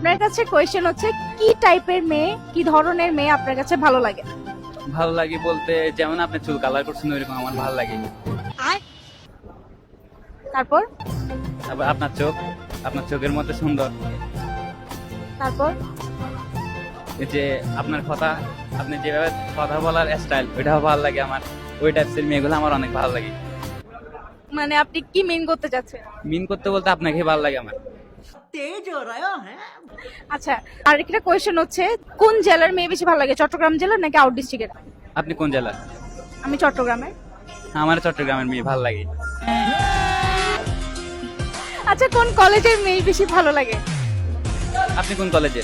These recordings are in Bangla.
আপনার কাছে কোয়েশ্চেন হচ্ছে কি টাইপের মেয়ে, কি ধরনের মেয়ে আপনার কাছে ভালো লাগে? ভালো লাগে বলতে যেমন আপনি চুল কালার করছেন ওইরকম আমার ভালো লাগে। তারপর তারপর আপনার চোখের মধ্যে সুন্দর। তারপর এই যে আপনার কথা, আপনি যেভাবে কথা বলার স্টাইল ওইটাও ভালো লাগে আমার। ওই টাইপের মেয়েগুলো আমার অনেক ভালো লাগে। মানে আপনি কি মিন করতে চাচ্ছেন? মিন করতে বলতে আপনাকে ভালো লাগে আমার। আচ্ছা, আর একটা কোয়েশ্চেন হচ্ছে কোন জেলার মেয়ে বেশি ভালো লাগে, চট্টগ্রাম জেলার নাকি আউট ডিস্ট্রিক্টের? আপনি কোন জেলার? আমি চট্টগ্রামের। আমার চট্টগ্রামের মেয়ে ভালো লাগে। আচ্ছা, কোন কলেজের মেয়ে বেশি ভালো লাগে? আপনি কোন কলেজে?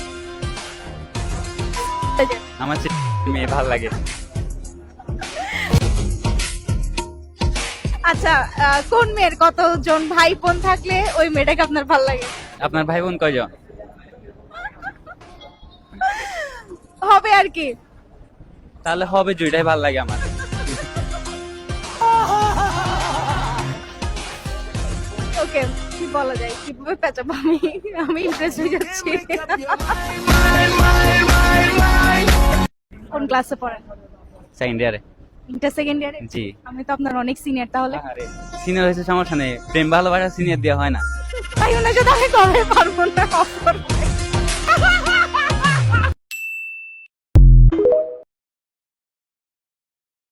আমার মেয়ে ভালো লাগে। আচ্ছা, কোন মেয়ের কতজন ভাই বোন থাকলে ওই মেয়েটাকে আপনার ভালো লাগে? আপনার ভাই বোন কয়জন? হবে আর কি। তাহলে হবে দুইটাই ভালো লাগে আমার। ওকে, কি বলা যায়, কিভাবে পেঁচাবো আমি? আমি ইমপ্রেস হয়ে যাচ্ছি। কোন ক্লাসে পড়েন? সেকেন্ড ইয়ারে। ইন্টার সেকেন্ড ইয়ারে? জি। আমি তো আপনার অনেক সিনিয়র তাহলে। আরে সিনিয়র হয়েছে সমস্যা নেই, প্রেম ভালোবাসা সিনিয়র দেওয়া হয় না। তাই ওনার সাথে আমি কবে পারবো না অফার